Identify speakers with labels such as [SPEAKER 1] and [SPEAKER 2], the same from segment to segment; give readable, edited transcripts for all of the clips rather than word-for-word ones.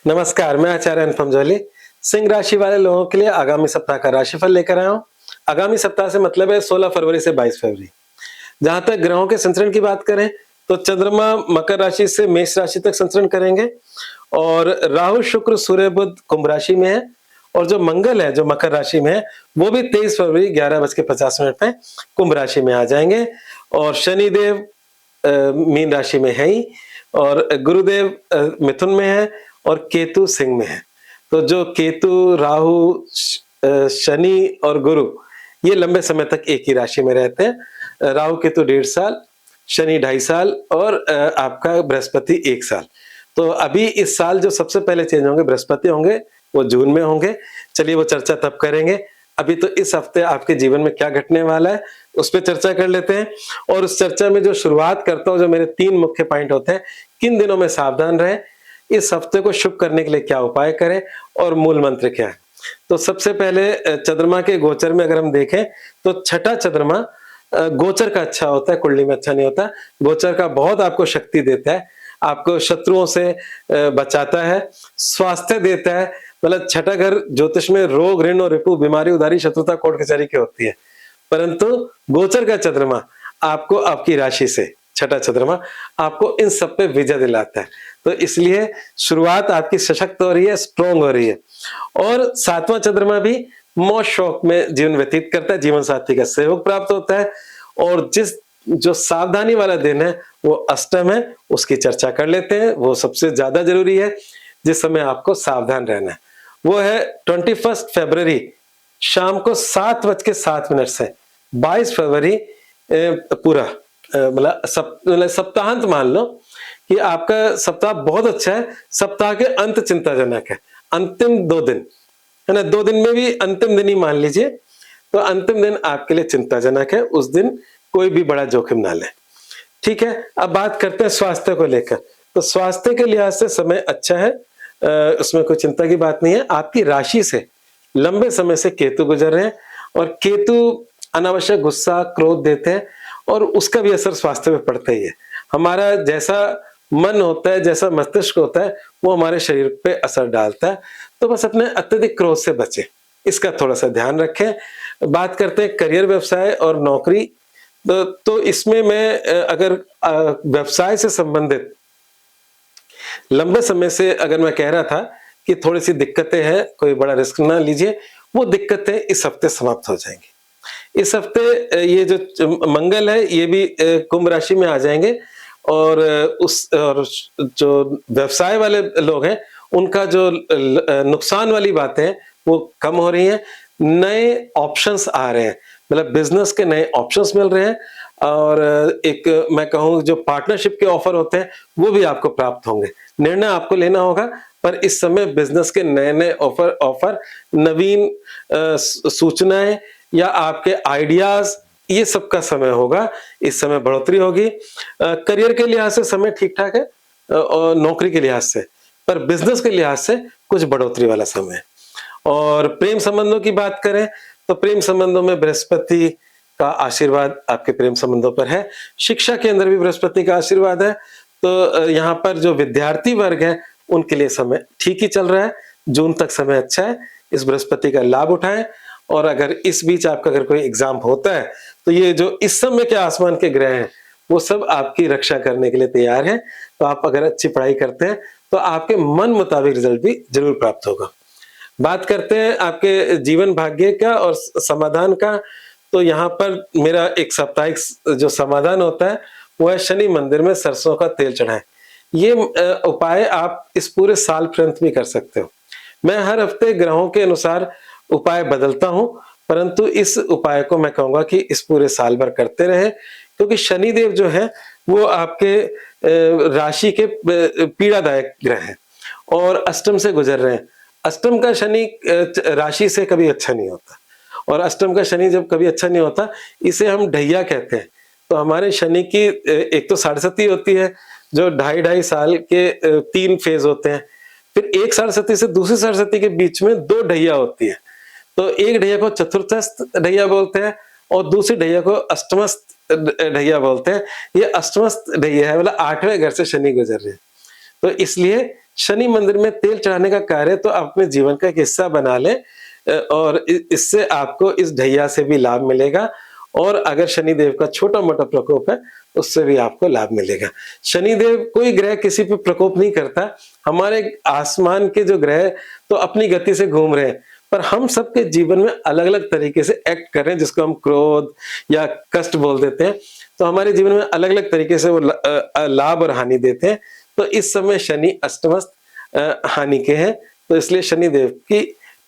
[SPEAKER 1] नमस्कार, मैं आचार्य अनुपम जोली सिंह राशि वाले लोगों के लिए आगामी सप्ताह का राशिफल लेकर आया हूँ। आगामी सप्ताह से मतलब है 16 फरवरी से 22 फरवरी। जहां तक ग्रहों के संचरण की बात करें तो चंद्रमा मकर राशि से मेष राशि तक संचरण करेंगे और राहु शुक्र सूर्य बुध कुंभ राशि में है और जो मंगल है जो मकर राशि में है वो भी 23 फरवरी 11:50 पे कुंभ राशि में आ जाएंगे और शनिदेव मीन राशि में है ही और गुरुदेव मिथुन में है और केतु सिंह में है। तो जो केतु राहु शनि और गुरु ये लंबे समय तक एक ही राशि में रहते हैं। राहु केतु 1.5 साल, शनि 2.5 साल और आपका बृहस्पति 1 साल। तो अभी इस साल जो सबसे पहले चेंज होंगे बृहस्पति होंगे, वो जून में होंगे। चलिए वो चर्चा तब करेंगे। अभी तो इस हफ्ते आपके जीवन में क्या घटने वाला है उस पर चर्चा कर लेते हैं। और उस चर्चा में जो शुरुआत करता हूं, जो मेरे 3 मुख्य पॉइंट होते हैं, किन दिनों में सावधान रहे, इस हफ्ते को शुभ करने के लिए क्या उपाय करें और मूल मंत्र क्या है। तो सबसे पहले चंद्रमा के गोचर में अगर हम देखें तो छठा चंद्रमा गोचर का अच्छा होता है, कुंडली में अच्छा नहीं होता। गोचर का बहुत आपको शक्ति देता है, आपको शत्रुओं से बचाता है, स्वास्थ्य देता है। मतलब छठा घर ज्योतिष में रोग ऋण और रिपु बीमारी उधारी शत्रुता कोर्ट कचहरी की होती है, परंतु गोचर का चंद्रमा आपको आपकी राशि से छठा चंद्रमा आपको इन सब पे विजय दिलाता है। तो इसलिए शुरुआत आपकी सशक्त हो रही है, स्ट्रोंग हो रही है। और सातवां चंद्रमा भी मौज शौक में जीवन व्यतीत करता है, जीवन साथी का सहयोग प्राप्त होता है। और जो सावधानी वाला दिन है वो अष्टम है, उसकी चर्चा कर लेते हैं। वो सबसे ज्यादा जरूरी है जिस समय आपको सावधान रहना है, वो है 21 फरवरी शाम को 7:07 से 22 फरवरी पूरा मतलब सप्ताहांत मान लो कि आपका सप्ताह बहुत अच्छा है। सप्ताह के अंत चिंताजनक है, अंतिम 2 दिन है ना, 2 दिन में भी अंतिम दिन ही मान लीजिए। तो अंतिम दिन आपके लिए चिंताजनक है, उस दिन कोई भी बड़ा जोखिम ना ले। ठीक है, अब बात करते हैं स्वास्थ्य को लेकर। तो स्वास्थ्य के लिहाज से समय अच्छा है, उसमें कोई चिंता की बात नहीं है। आपकी राशि से लंबे समय से केतु गुजर रहे हैं और केतु अनावश्यक गुस्सा क्रोध देते हैं और उसका भी असर स्वास्थ्य पे पड़ता ही है। हमारा जैसा मन होता है, जैसा मस्तिष्क होता है, वो हमारे शरीर पे असर डालता है। तो बस अपने अत्यधिक क्रोध से बचें, इसका थोड़ा सा ध्यान रखें। बात करते हैं करियर व्यवसाय और नौकरी। तो इसमें मैं अगर व्यवसाय से संबंधित लंबे समय से अगर मैं कह रहा था कि थोड़ी सी दिक्कतें हैं, कोई बड़ा रिस्क ना लीजिए, वो दिक्कतें इस हफ्ते समाप्त हो जाएंगी। इस हफ्ते ये जो मंगल है ये भी कुंभ राशि में आ जाएंगे और जो व्यवसाय वाले लोग हैं उनका जो नुकसान वाली बातें हैं वो कम हो रही हैं। नए ऑप्शंस आ रहे हैं, मतलब बिजनेस के नए ऑप्शंस मिल रहे हैं और एक मैं कहूँ जो पार्टनरशिप के ऑफर होते हैं वो भी आपको प्राप्त होंगे। निर्णय आपको लेना होगा, पर इस समय बिजनेस के नए नए ऑफर नवीन सूचनाएं या आपके आइडियाज, ये सब का समय होगा। इस समय बढ़ोतरी होगी। करियर के लिहाज से समय ठीक ठाक है और नौकरी के लिहाज से, पर बिजनेस के लिहाज से कुछ बढ़ोतरी वाला समय है। और प्रेम संबंधों की बात करें तो प्रेम संबंधों में बृहस्पति का आशीर्वाद आपके प्रेम संबंधों पर है। शिक्षा के अंदर भी बृहस्पति का आशीर्वाद है। तो यहाँ पर जो विद्यार्थी वर्ग है उनके लिए समय ठीक ही चल रहा है, जून तक समय अच्छा है। इस बृहस्पति का लाभ उठाएं और अगर इस बीच आपका अगर कोई एग्जाम होता है तो ये जो इस समय के आसमान के ग्रह हैं वो सब आपकी रक्षा करने के लिए तैयार हैं। तो आप अगर अच्छी पढ़ाई करते हैं तो आपके मन मुताबिक रिजल्ट भी जरूर प्राप्त होगा। बात करते हैं आपके जीवन भाग्य का और समाधान का। तो यहाँ पर मेरा एक साप्ताहिक जो समाधान होता है वो है शनि मंदिर में सरसों का तेल चढ़ाएं। ये उपाय आप इस पूरे साल पर्यंत भी कर सकते हो। मैं हर हफ्ते ग्रहों के अनुसार उपाय बदलता हूं, परंतु इस उपाय को मैं कहूंगा कि इस पूरे साल भर करते रहे, क्योंकि शनिदेव जो है वो आपके राशि के पीड़ादायक ग्रह हैं और अष्टम से गुजर रहे हैं। अष्टम का शनि राशि से कभी अच्छा नहीं होता और अष्टम का शनि जब कभी अच्छा नहीं होता इसे हम ढैया कहते हैं। तो हमारे शनि की एक तो 7.5 होती है जो 2.5 साल के 3 फेज होते हैं, फिर एक 7.5 से दूसरी 7.5 के बीच में 2 ढैया होती है। तो एक ढैया को चतुर्थस्थ ढैया बोलते हैं और दूसरी ढैया को अष्टमस्थ ढैया बोलते हैं। ये अष्टमस्थ ढैया है, मतलब 8वें घर से शनि गुजर रहे हैं। तो इसलिए शनि मंदिर में तेल चढ़ाने का कार्य तो आप अपने जीवन का एक हिस्सा बना लें और इससे आपको इस ढैया से भी लाभ मिलेगा और अगर शनिदेव का छोटा-मोटा प्रकोप है, उससे भी आपको लाभ मिलेगा। शनिदेव कोई ग्रह किसी पे प्रकोप नहीं करता। हमारे आसमान के जो ग्रह तो अपनी गति से घूम रहे हैं, पर हम सबके जीवन में अलग-अलग तरीके से एक्ट कर रहे हैं, जिसको हम क्रोध या कष्ट बोल देते हैं। तो हमारे जीवन में अलग-अलग तरीके से वो लाभ और हानि देते हैं। तो इस समय शनि अष्टमस्त हानि के हैं, तो इसलिए शनिदेव की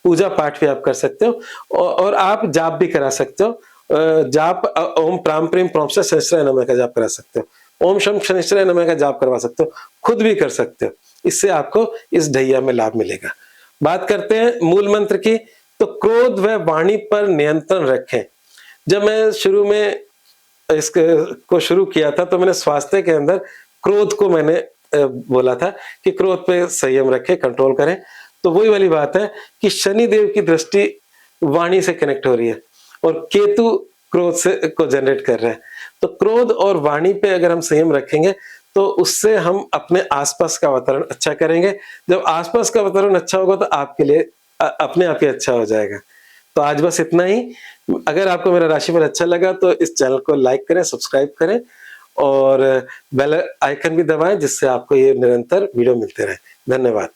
[SPEAKER 1] पूजा पाठ भी आप कर सकते हो और आप जाप भी करा सकते हो। जाप ओम प्राम प्रीम प्रोंसे शनिश्चराय नमः का जाप करा सकते हो। ओम शम शनिश्चराय नमः का जाप करवा सकते हो। खुद भी कर सकते हो। इससे आपको इस ढैया में लाभ मिलेगा। बात करते हैं मूल मंत्र की, तो क्रोध व वाणी पर नियंत्रण रखें। जब मैं शुरू में इसको शुरू किया था तो मैंने स्वास्थ्य के अंदर क्रोध को मैंने बोला था कि क्रोध पे संयम रखें, कंट्रोल करें। तो वही वाली बात है कि शनि देव की दृष्टि वाणी से कनेक्ट हो रही है और केतु क्रोध से को जनरेट कर रहा है। तो क्रोध और वाणी पे अगर हम संयम रखेंगे तो उससे हम अपने आसपास का वातावरण अच्छा करेंगे। जब आसपास का वातावरण अच्छा होगा तो आपके लिए अपने आप ही अच्छा हो जाएगा। तो आज बस इतना ही। अगर आपको मेरा राशिफल अच्छा लगा तो इस चैनल को लाइक करें, सब्सक्राइब करें और बेल आइकन भी दबाएं, जिससे आपको ये निरंतर वीडियो मिलते रहे। धन्यवाद।